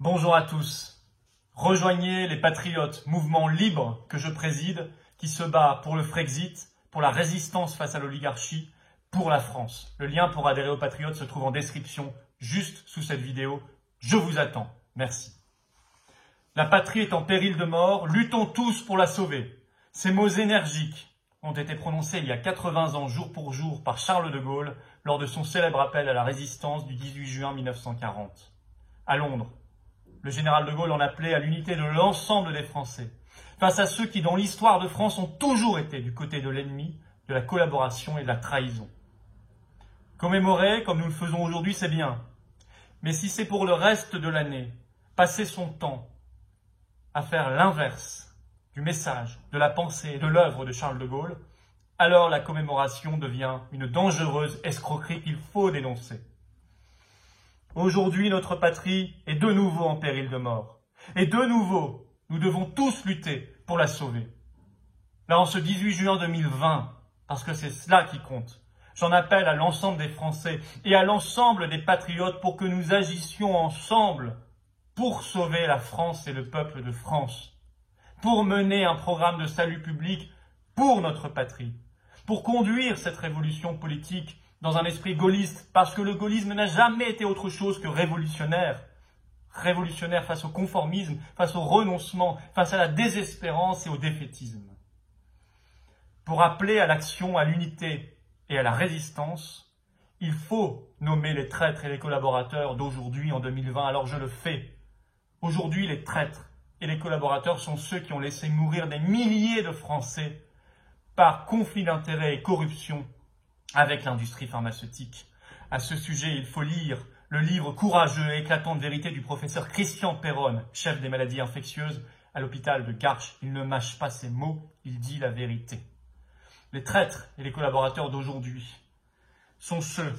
Bonjour à tous. Rejoignez les Patriotes, mouvement libre que je préside, qui se bat pour le Frexit, pour la résistance face à l'oligarchie, pour la France. Le lien pour adhérer aux Patriotes se trouve en description, juste sous cette vidéo. Je vous attends. Merci. La patrie est en péril de mort, luttons tous pour la sauver. Ces mots énergiques ont été prononcés il y a 80 ans, jour pour jour, par Charles de Gaulle, lors de son célèbre appel à la résistance du 18 juin 1940. À Londres, le général de Gaulle en appelait à l'unité de l'ensemble des Français, face à ceux qui, dans l'histoire de France, ont toujours été du côté de l'ennemi, de la collaboration et de la trahison. Commémorer, comme nous le faisons aujourd'hui, c'est bien. Mais si c'est pour le reste de l'année, passer son temps à faire l'inverse du message, de la pensée et de l'œuvre de Charles de Gaulle, alors la commémoration devient une dangereuse escroquerie qu'il faut dénoncer. Aujourd'hui, notre patrie est de nouveau en péril de mort. Et de nouveau, nous devons tous lutter pour la sauver. Là, en ce 18 juin 2020, parce que c'est cela qui compte, j'en appelle à l'ensemble des Français et à l'ensemble des patriotes pour que nous agissions ensemble pour sauver la France et le peuple de France, pour mener un programme de salut public pour notre patrie, pour conduire cette révolution politique dans un esprit gaulliste, parce que le gaullisme n'a jamais été autre chose que révolutionnaire. Révolutionnaire face au conformisme, face au renoncement, face à la désespérance et au défaitisme. Pour appeler à l'action, à l'unité et à la résistance, il faut nommer les traîtres et les collaborateurs d'aujourd'hui en 2020, alors je le fais. Aujourd'hui, les traîtres et les collaborateurs sont ceux qui ont laissé mourir des milliers de Français par conflit d'intérêts et corruption avec l'industrie pharmaceutique. À ce sujet, il faut lire le livre courageux et éclatante vérité du professeur Christian Perron, chef des maladies infectieuses à l'hôpital de Garches. Il ne mâche pas ses mots, il dit la vérité. Les traîtres et les collaborateurs d'aujourd'hui sont ceux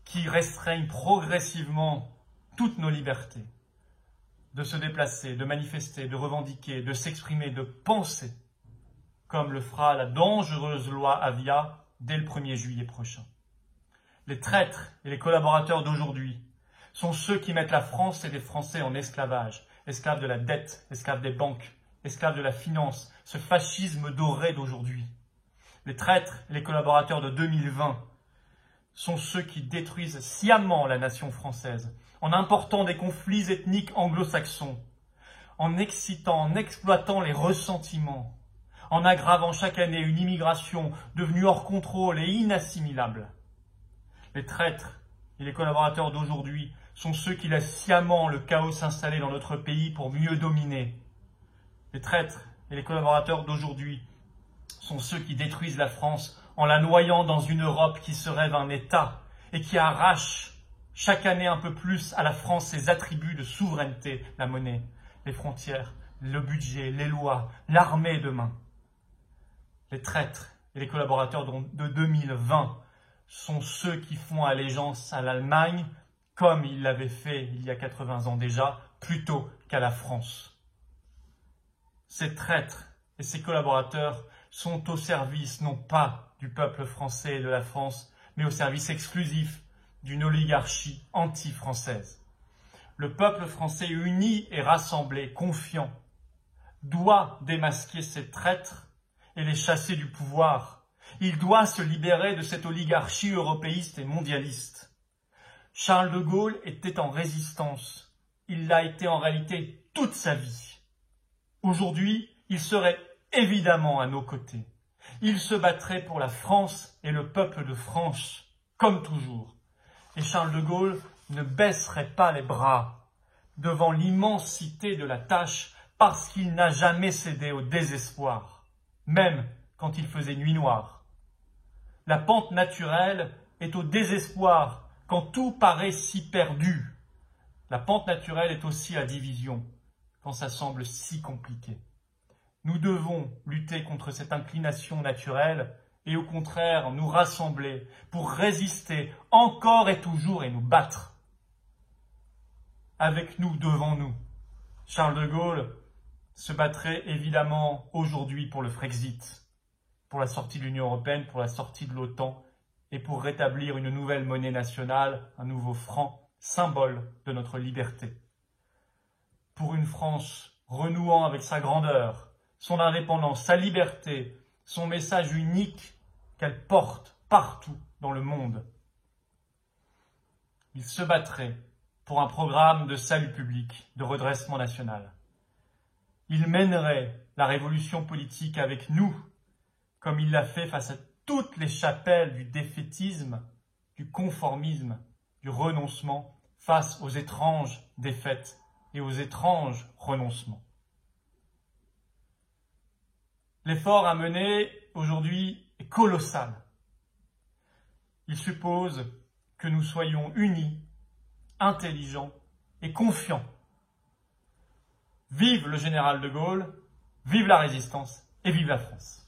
qui restreignent progressivement toutes nos libertés, de se déplacer, de manifester, de revendiquer, de s'exprimer, de penser, comme le fera la dangereuse loi Avia dès le 1er juillet prochain. Les traîtres et les collaborateurs d'aujourd'hui sont ceux qui mettent la France et les Français en esclavage, esclaves de la dette, esclaves des banques, esclaves de la finance, ce fascisme doré d'aujourd'hui. Les traîtres et les collaborateurs de 2020 sont ceux qui détruisent sciemment la nation française, en important des conflits ethniques anglo-saxons, en excitant, en exploitant les ressentiments, en aggravant chaque année une immigration devenue hors contrôle et inassimilable. Les traîtres et les collaborateurs d'aujourd'hui sont ceux qui laissent sciemment le chaos s'installer dans notre pays pour mieux dominer. Les traîtres et les collaborateurs d'aujourd'hui sont ceux qui détruisent la France en la noyant dans une Europe qui se rêve un État et qui arrache chaque année un peu plus à la France ses attributs de souveraineté, la monnaie, les frontières, le budget, les lois, l'armée demain. Les traîtres et les collaborateurs de 2020 sont ceux qui font allégeance à l'Allemagne, comme ils l'avaient fait il y a 80 ans déjà, plutôt qu'à la France. Ces traîtres et ces collaborateurs sont au service, non pas du peuple français et de la France, mais au service exclusif d'une oligarchie anti-française. Le peuple français uni et rassemblé, confiant, doit démasquer ces traîtres et les chasser du pouvoir. Il doit se libérer de cette oligarchie européiste et mondialiste. Charles de Gaulle était en résistance. Il l'a été en réalité toute sa vie. Aujourd'hui, il serait évidemment à nos côtés. Il se battrait pour la France et le peuple de France, comme toujours. Et Charles de Gaulle ne baisserait pas les bras devant l'immensité de la tâche parce qu'il n'a jamais cédé au désespoir, même quand il faisait nuit noire. La pente naturelle est au désespoir quand tout paraît si perdu. La pente naturelle est aussi à division quand ça semble si compliqué. Nous devons lutter contre cette inclination naturelle et au contraire nous rassembler pour résister encore et toujours et nous battre. Avec nous, devant nous, Charles de Gaulle se battrait évidemment aujourd'hui pour le Frexit, pour la sortie de l'Union européenne, pour la sortie de l'OTAN et pour rétablir une nouvelle monnaie nationale, un nouveau franc, symbole de notre liberté. pour une France renouant avec sa grandeur, son indépendance, sa liberté, son message unique qu'elle porte partout dans le monde. Il se battrait pour un programme de salut public, de redressement national. Il mènerait la révolution politique avec nous, comme il l'a fait face à toutes les chapelles du défaitisme, du conformisme, du renoncement, face aux étranges défaites et aux étranges renoncements. L'effort à mener aujourd'hui est colossal. Il suppose que nous soyons unis, intelligents et confiants. Vive le général de Gaulle, vive la résistance et vive la France.